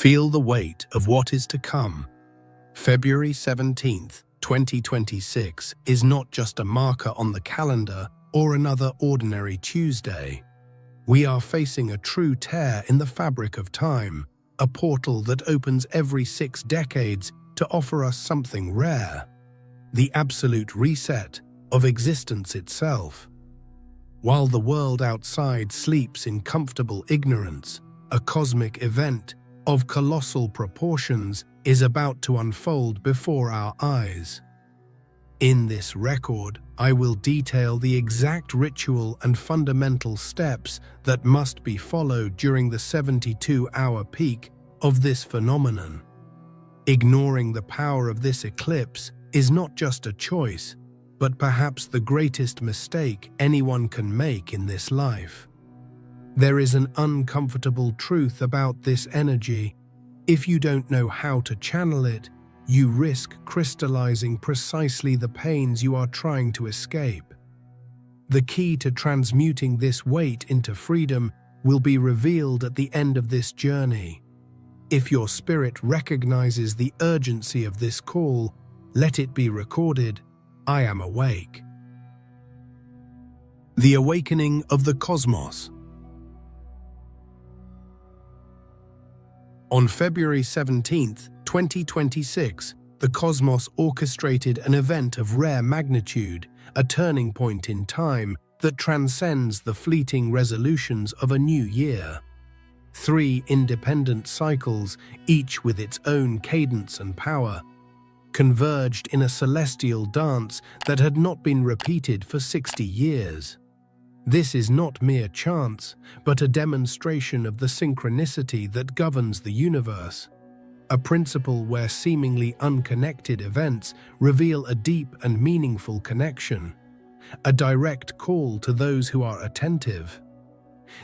Feel the weight of what is to come. February 17th, 2026 is not just a marker on the calendar or another ordinary Tuesday. We are facing a true tear in the fabric of time, a portal that opens every 6 decades to offer us something rare, the absolute reset of existence itself. While the world outside sleeps in comfortable ignorance, a cosmic event of colossal proportions is about to unfold before our eyes. In this record, I will detail the exact ritual and fundamental steps that must be followed during the 72-hour peak of this phenomenon. Ignoring the power of this eclipse is not just a choice, but perhaps the greatest mistake anyone can make in this life. There is an uncomfortable truth about this energy. If you don't know how to channel it, you risk crystallizing precisely the pains you are trying to escape. The key to transmuting this weight into freedom will be revealed at the end of this journey. If your spirit recognizes the urgency of this call, let it be recorded, I am awake. The awakening of the cosmos. On February 17, 2026, the cosmos orchestrated an event of rare magnitude, a turning point in time that transcends the fleeting resolutions of a new year. 3 independent cycles, each with its own cadence and power, converged in a celestial dance that had not been repeated for 60 years. This is not mere chance, but a demonstration of the synchronicity that governs the universe, a principle where seemingly unconnected events reveal a deep and meaningful connection, a direct call to those who are attentive.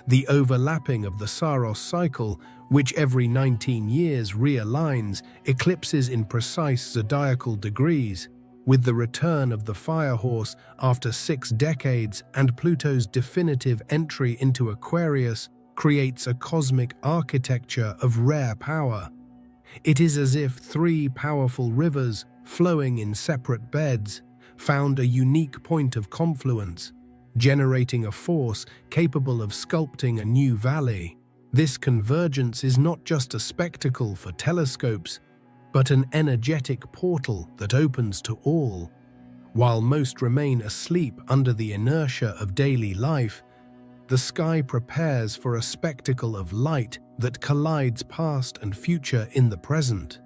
The overlapping of the Saros cycle, which every 19 years realigns, eclipses in precise zodiacal degrees, with the return of the fire horse after 6 decades and Pluto's definitive entry into Aquarius, creates a cosmic architecture of rare power. It is as if 3 powerful rivers, flowing in separate beds, found a unique point of confluence, generating a force capable of sculpting a new valley. This convergence is not just a spectacle for telescopes, but an energetic portal that opens to all. While most remain asleep under the inertia of daily life, the sky prepares for a spectacle of light that collides past and future in the present.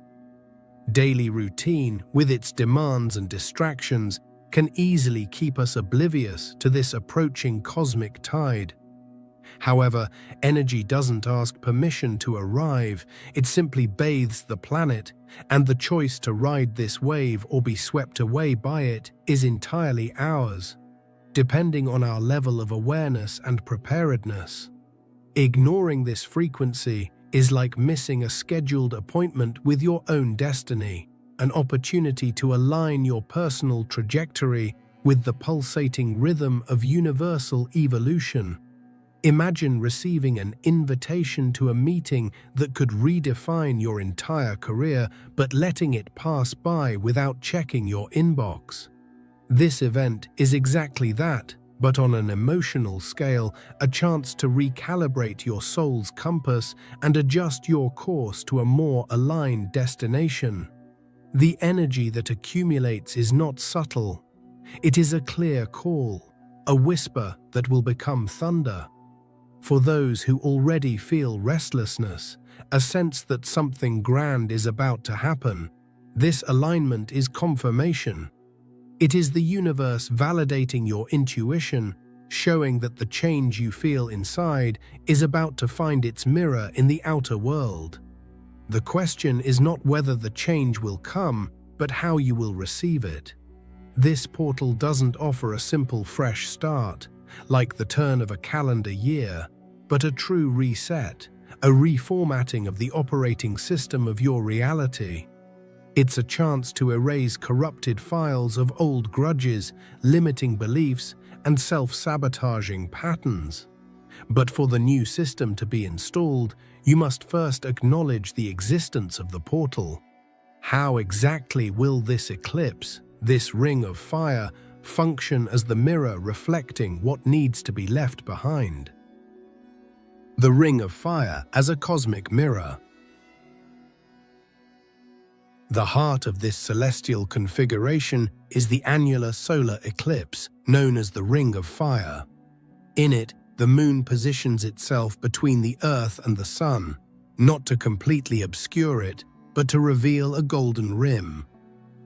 Daily routine, with its demands and distractions, can easily keep us oblivious to this approaching cosmic tide. However, energy doesn't ask permission to arrive, it simply bathes the planet, and the choice to ride this wave or be swept away by it is entirely ours, depending on our level of awareness and preparedness. Ignoring this frequency is like missing a scheduled appointment with your own destiny, an opportunity to align your personal trajectory with the pulsating rhythm of universal evolution. Imagine receiving an invitation to a meeting that could redefine your entire career, but letting it pass by without checking your inbox. This event is exactly that, but on an emotional scale, a chance to recalibrate your soul's compass and adjust your course to a more aligned destination. The energy that accumulates is not subtle. It is a clear call, a whisper that will become thunder. For those who already feel restlessness, a sense that something grand is about to happen, this alignment is confirmation. It is the universe validating your intuition, showing that the change you feel inside is about to find its mirror in the outer world. The question is not whether the change will come, but how you will receive it. This portal doesn't offer a simple fresh start, like the turn of a calendar year, but a true reset, a reformatting of the operating system of your reality. It's a chance to erase corrupted files of old grudges, limiting beliefs, and self-sabotaging patterns. But for the new system to be installed, you must first acknowledge the existence of the portal. How exactly will this eclipse, this ring of fire, function as the mirror reflecting what needs to be left behind? The ring of fire as a cosmic mirror. The heart of this celestial configuration is the annular solar eclipse, known as the Ring of Fire. In it, the moon positions itself between the Earth and the Sun, not to completely obscure it, but to reveal a golden rim,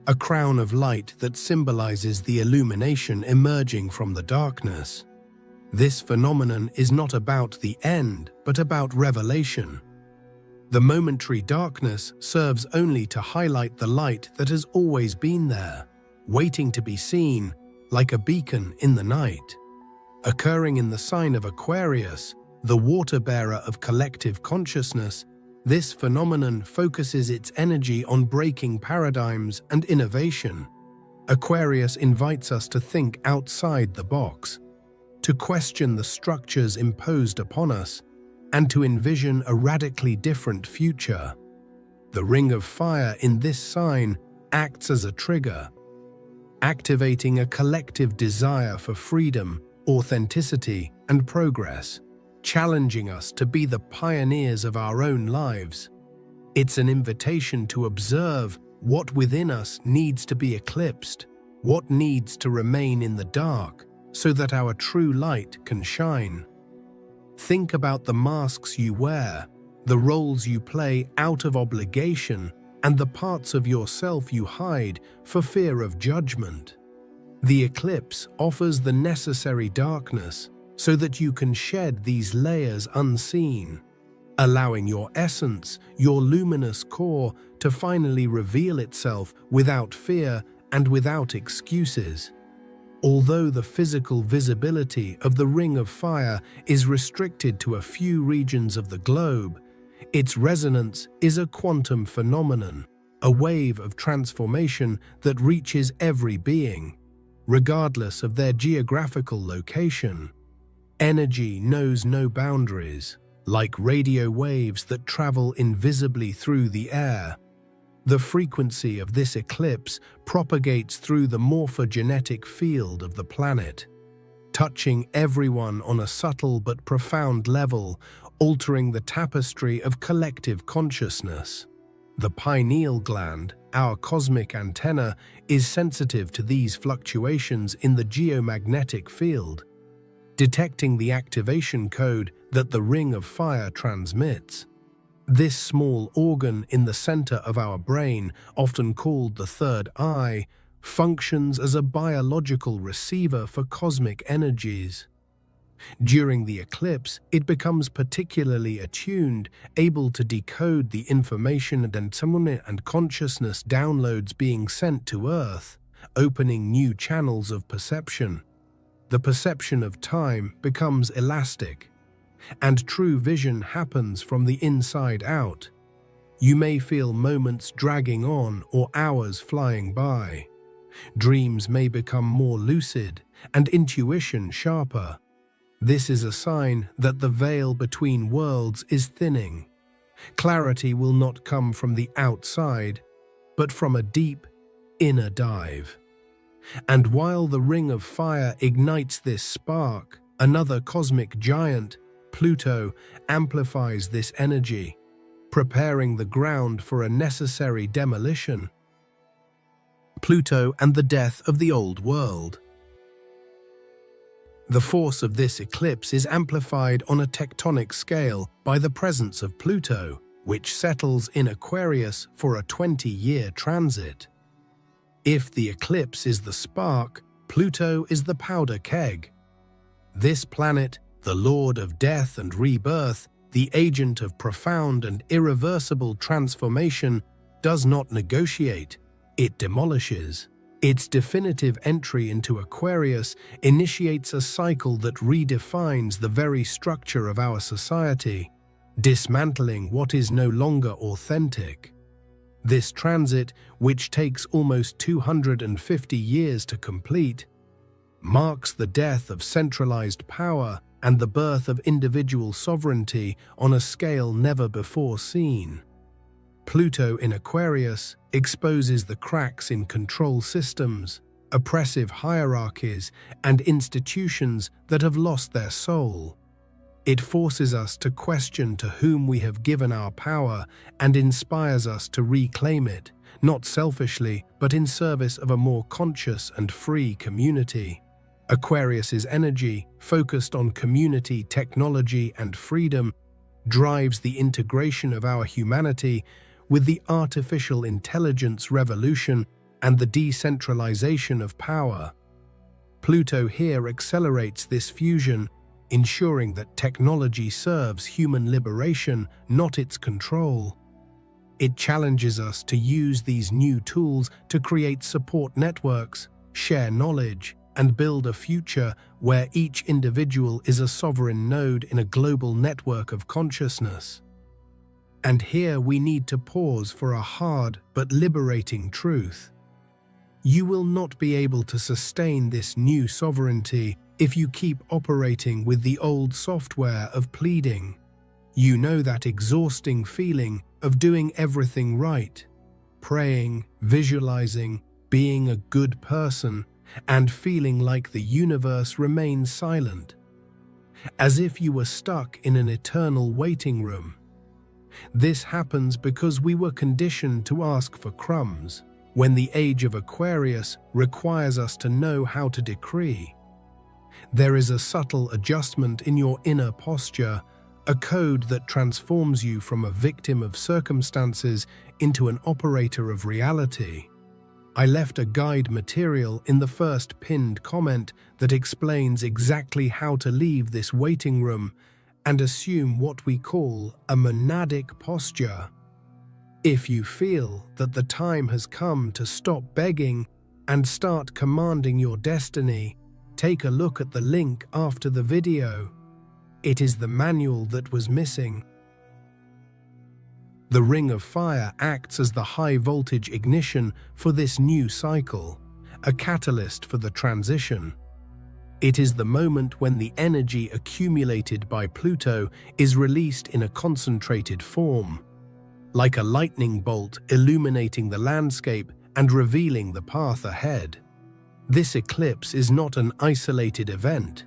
a crown of light that symbolizes the illumination emerging from the darkness. This phenomenon is not about the end, but about revelation. The momentary darkness serves only to highlight the light that has always been there, waiting to be seen, like a beacon in the night. Occurring in the sign of Aquarius, the water-bearer of collective consciousness, this phenomenon focuses its energy on breaking paradigms and innovation. Aquarius invites us to think outside the box, to question the structures imposed upon us, and to envision a radically different future. The Ring of Fire in this sign acts as a trigger, activating a collective desire for freedom, authenticity, and progress, challenging us to be the pioneers of our own lives. It's an invitation to observe what within us needs to be eclipsed, what needs to remain in the dark, so that our true light can shine. Think about the masks you wear, the roles you play out of obligation, and the parts of yourself you hide for fear of judgment. The eclipse offers the necessary darkness so that you can shed these layers unseen, allowing your essence, your luminous core, to finally reveal itself without fear and without excuses. Although the physical visibility of the Ring of Fire is restricted to a few regions of the globe, its resonance is a quantum phenomenon, a wave of transformation that reaches every being, regardless of their geographical location. Energy knows no boundaries, like radio waves that travel invisibly through the air. The frequency of this eclipse propagates through the morphogenetic field of the planet, touching everyone on a subtle but profound level, altering the tapestry of collective consciousness. The pineal gland, our cosmic antenna, is sensitive to these fluctuations in the geomagnetic field, detecting the activation code that the Ring of Fire transmits. This small organ in the center of our brain, often called the third eye, functions as a biological receiver for cosmic energies. During the eclipse, it becomes particularly attuned, able to decode the information and consciousness downloads being sent to Earth, opening new channels of perception. The perception of time becomes elastic, and true vision happens from the inside out. You may feel moments dragging on or hours flying by. Dreams may become more lucid and intuition sharper. This is a sign that the veil between worlds is thinning. Clarity will not come from the outside, but from a deep, inner dive. And while the Ring of Fire ignites this spark, another cosmic giant, Pluto, amplifies this energy, preparing the ground for a necessary demolition. Pluto and the death of the old world. The force of this eclipse is amplified on a tectonic scale by the presence of Pluto, which settles in Aquarius for a 20-year transit. If the eclipse is the spark, Pluto is the powder keg. This planet, the lord of death and rebirth, the agent of profound and irreversible transformation, does not negotiate, it demolishes. Its definitive entry into Aquarius initiates a cycle that redefines the very structure of our society, dismantling what is no longer authentic. This transit, which takes almost 250 years to complete, marks the death of centralized power and the birth of individual sovereignty on a scale never before seen. Pluto in Aquarius exposes the cracks in control systems, oppressive hierarchies, and institutions that have lost their soul. It forces us to question to whom we have given our power and inspires us to reclaim it, not selfishly, but in service of a more conscious and free community. Aquarius's energy, focused on community, technology, and freedom, drives the integration of our humanity with the artificial intelligence revolution and the decentralization of power. Pluto here accelerates this fusion, ensuring that technology serves human liberation, not its control. It challenges us to use these new tools to create support networks, share knowledge, and build a future where each individual is a sovereign node in a global network of consciousness. And here we need to pause for a hard but liberating truth. You will not be able to sustain this new sovereignty if you keep operating with the old software of pleading. You know that exhausting feeling of doing everything right, praying, visualizing, being a good person, and feeling like the universe remains silent, as if you were stuck in an eternal waiting room. This happens because we were conditioned to ask for crumbs, when the age of Aquarius requires us to know how to decree. There is a subtle adjustment in your inner posture, a code that transforms you from a victim of circumstances into an operator of reality. I left a guide material in the first pinned comment that explains exactly how to leave this waiting room and assume what we call a monadic posture. If you feel that the time has come to stop begging and start commanding your destiny, take a look at the link after the video. It is the manual that was missing. The Ring of Fire acts as the high-voltage ignition for this new cycle, a catalyst for the transition. It is the moment when the energy accumulated by Pluto is released in a concentrated form, like a lightning bolt illuminating the landscape and revealing the path ahead. This eclipse is not an isolated event,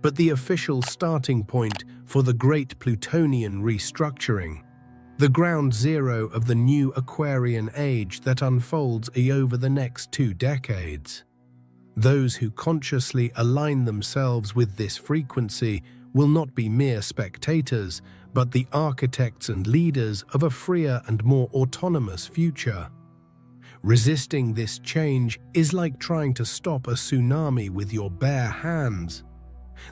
but the official starting point for the great Plutonian restructuring, the ground zero of the new Aquarian age that unfolds over the next 2 decades. Those who consciously align themselves with this frequency will not be mere spectators, but the architects and leaders of a freer and more autonomous future. Resisting this change is like trying to stop a tsunami with your bare hands.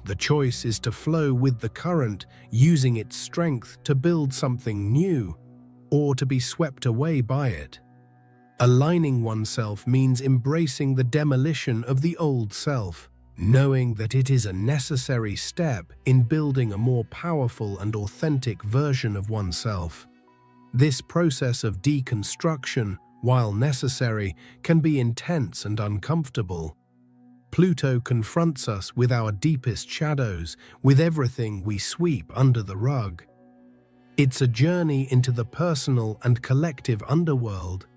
The choice is to flow with the current, using its strength to build something new, or to be swept away by it. Aligning oneself means embracing the demolition of the old self, knowing that it is a necessary step in building a more powerful and authentic version of oneself. This process of deconstruction, while necessary, can be intense and uncomfortable. Pluto confronts us with our deepest shadows, with everything we sweep under the rug. It's a journey into the personal and collective underworld,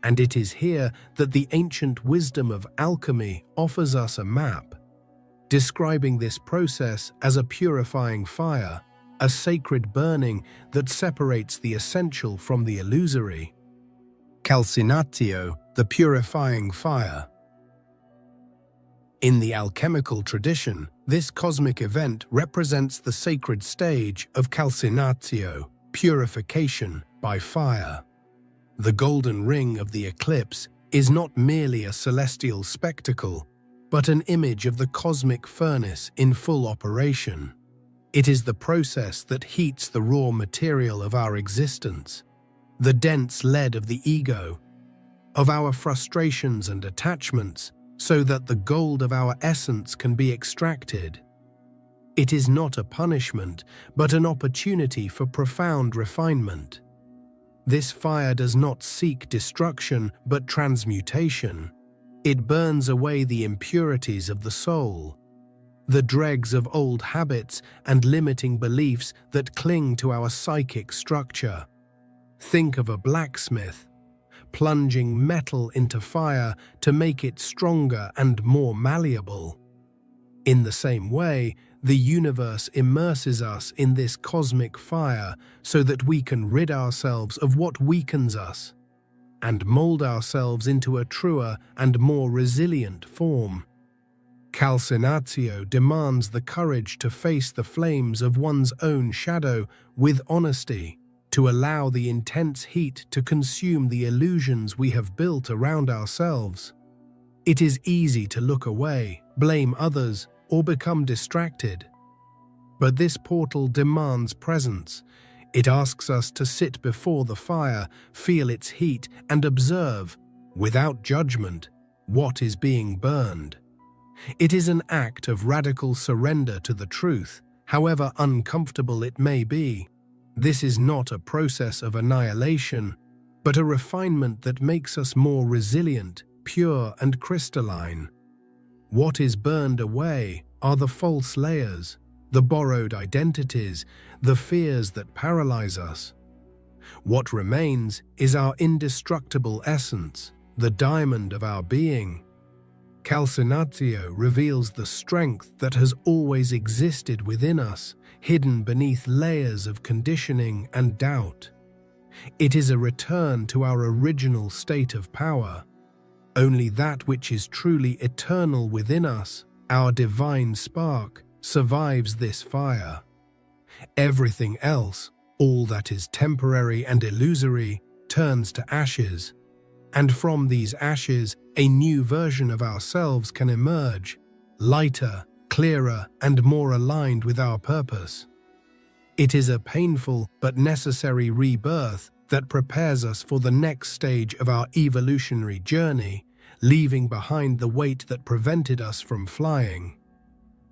and it is here that the ancient wisdom of alchemy offers us a map, describing this process as a purifying fire, a sacred burning that separates the essential from the illusory. Calcinatio, the purifying fire. In the alchemical tradition, this cosmic event represents the sacred stage of Calcinatio, purification by fire. The golden ring of the eclipse is not merely a celestial spectacle, but an image of the cosmic furnace in full operation. It is the process that heats the raw material of our existence, the dense lead of the ego, of our frustrations and attachments, so that the gold of our essence can be extracted. It is not a punishment, but an opportunity for profound refinement. This fire does not seek destruction, but transmutation. It burns away the impurities of the soul. the dregs of old habits and limiting beliefs that cling to our psychic structure. Think of a blacksmith, plunging metal into fire to make it stronger and more malleable. In the same way, the universe immerses us in this cosmic fire so that we can rid ourselves of what weakens us and mold ourselves into a truer and more resilient form. Calcinatio demands the courage to face the flames of one's own shadow with honesty, to allow the intense heat to consume the illusions we have built around ourselves. It is easy to look away, blame others, or become distracted. But this portal demands presence. It asks us to sit before the fire, feel its heat, and observe, without judgment, what is being burned. It is an act of radical surrender to the truth, however uncomfortable it may be. This is not a process of annihilation, but a refinement that makes us more resilient, pure, and crystalline. What is burned away are the false layers, the borrowed identities, the fears that paralyze us. What remains is our indestructible essence, the diamond of our being. Calcinatio reveals the strength that has always existed within us, hidden beneath layers of conditioning and doubt. It is a return to our original state of power. Only that which is truly eternal within us, our divine spark, survives this fire. Everything else, all that is temporary and illusory, turns to ashes. And from these ashes, a new version of ourselves can emerge, lighter, clearer, and more aligned with our purpose. It is a painful but necessary rebirth that prepares us for the next stage of our evolutionary journey, leaving behind the weight that prevented us from flying.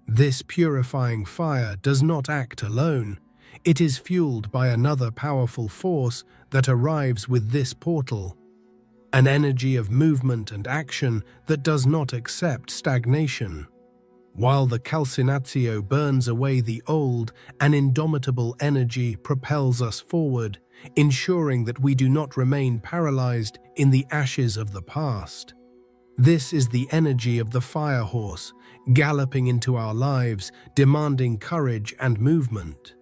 This purifying fire does not act alone. It is fueled by another powerful force that arrives with this portal, an energy of movement and action that does not accept stagnation. While the Calcinatio burns away the old, an indomitable energy propels us forward, ensuring that we do not remain paralyzed in the ashes of the past. This is the energy of the fire horse, galloping into our lives, demanding courage and movement.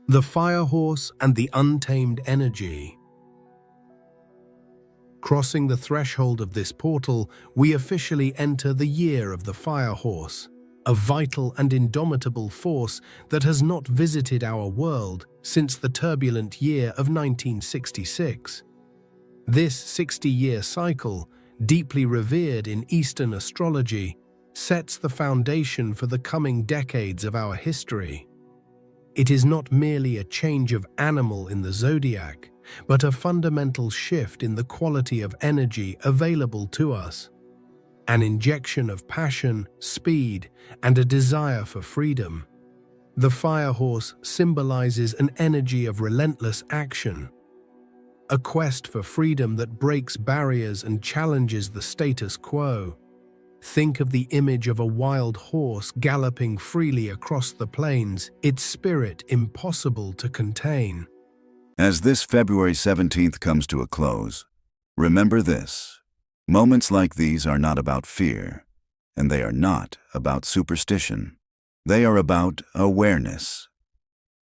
The fire horse and the untamed energy. Crossing the threshold of this portal, we officially enter the year of the fire horse, a vital and indomitable force that has not visited our world since the turbulent year of 1966. This 60-year cycle, deeply revered in Eastern astrology, sets the foundation for the coming decades of our history. It is not merely a change of animal in the zodiac, but a fundamental shift in the quality of energy available to us. An injection of passion, speed, and a desire for freedom. The fire horse symbolizes an energy of relentless action, a quest for freedom that breaks barriers and challenges the status quo. Think of the image of a wild horse galloping freely across the plains, its spirit impossible to contain. As this February 17th comes to a close, remember this: moments like these are not about fear, and they are not about superstition. They are about awareness.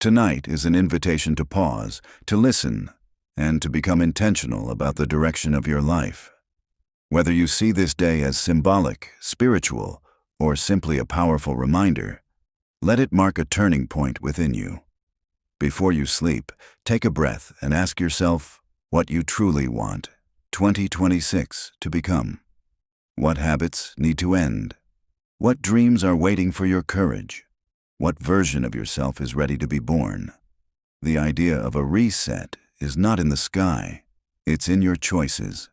Tonight is an invitation to pause, to listen, and to become intentional about the direction of your life. Whether you see this day as symbolic, spiritual, or simply a powerful reminder, let it mark a turning point within you. Before you sleep, take a breath and ask yourself what you truly want 2026 to become. What habits need to end? What dreams are waiting for your courage? What version of yourself is ready to be born? The idea of a reset is not in the sky, it's in your choices.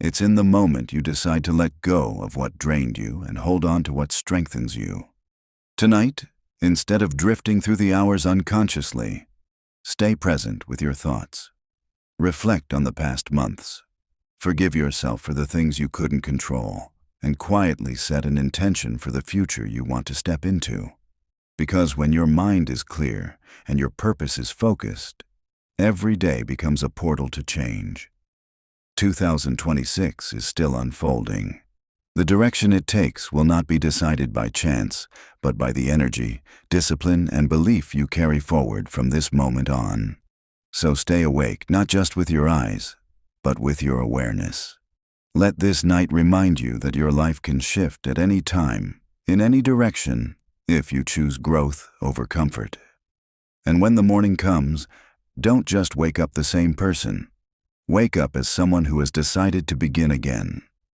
It's in the moment you decide to let go of what drained you and hold on to what strengthens you. Tonight, instead of drifting through the hours unconsciously, stay present with your thoughts. Reflect on the past months. Forgive yourself for the things you couldn't control. and quietly set an intention for the future you want to step into. Because when your mind is clear and your purpose is focused, every day becomes a portal to change. 2026 is still unfolding. The direction it takes will not be decided by chance, but by the energy, discipline, and belief you carry forward from this moment on. So stay awake, not just with your eyes, but with your awareness. Let this night remind you that your life can shift at any time, in any direction, if you choose growth over comfort. And when the morning comes, don't just wake up the same person. Wake up as someone who has decided to begin again.